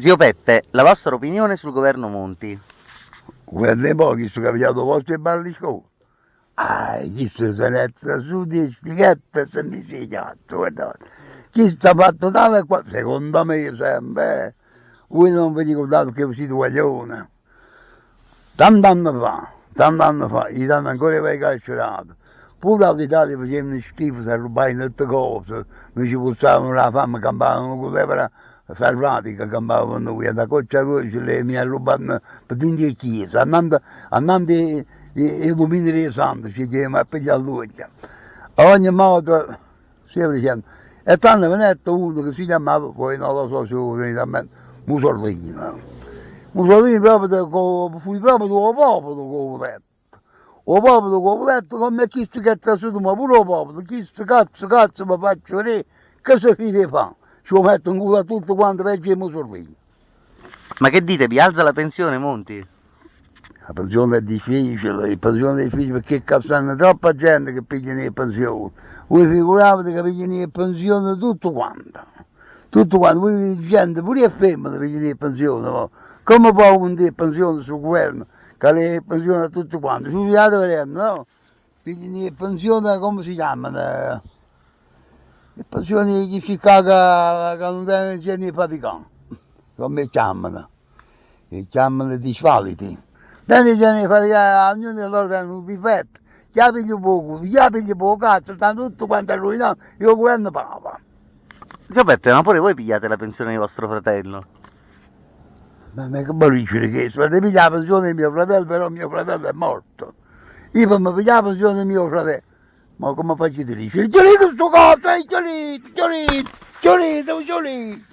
Zio Peppe, la vostra opinione sul governo Monti? Guarda pochi, sto capitato volte e Berlusconi. Chi si resta su di spighetta se mi si chiatto, guardate. Chi sta fatto tale qua, secondo me sempre, voi non vi ricordate che siete guaglione. Tanti anni fa, gli danno ancora per carcerati. Pure all'Italia facevano schifo, si rubavano tutte cose, non ci bussavano la fame, campavano con le per ferrati che campavano qui, da Coccia Croce le mi ha rubato per dentro la chiesa, andando a illuminare i santi, ci chiamano a pigliare luce. A ogni modo, sempre dicendo, e tanto me ne è uno che si chiamava, poi non lo so se lo Mussolini. Mussolini fu proprio del popolo che ho letto. O popolo che ho letto come chi che è trasutato, ma pure il popolo, chi cazzo mi faccio vedere, che si fine fa? Ci lo metto in culo a tutto quanto peggio Mussolini. Ma che dite, vi alza la pensione Monti? La pensione è difficile, perché stanno troppa gente che pigliano le pensioni. Voi figuravate che pigliano le pensioni tutto quanto. Tutto quanto, voi gente, pure le femmine pigliano le pensioni. No? Come può vendere pensioni sul governo? Che le pensioni a tutti quanti? Studiate vedendo, no? Pigliano le pensioni, come si chiamano? Le pensioni che si caga, che non devono essere faticati. Come chiamano? Le chiamano disvalidi. Non bisogna fare ognuno di loro hanno un difetto, chi ha piglio poco, cazzo, stanno tutto quanto arruinato, e il governo paga. Zio Peppe, ma pure voi pigliate la pensione di vostro fratello? Ma che bollicci che se pigliare la pensione di mio fratello, però mio fratello è morto. Io per me pigliare la pensione di mio fratello, ma come faccio a dire? Giolito sto coso, giolito,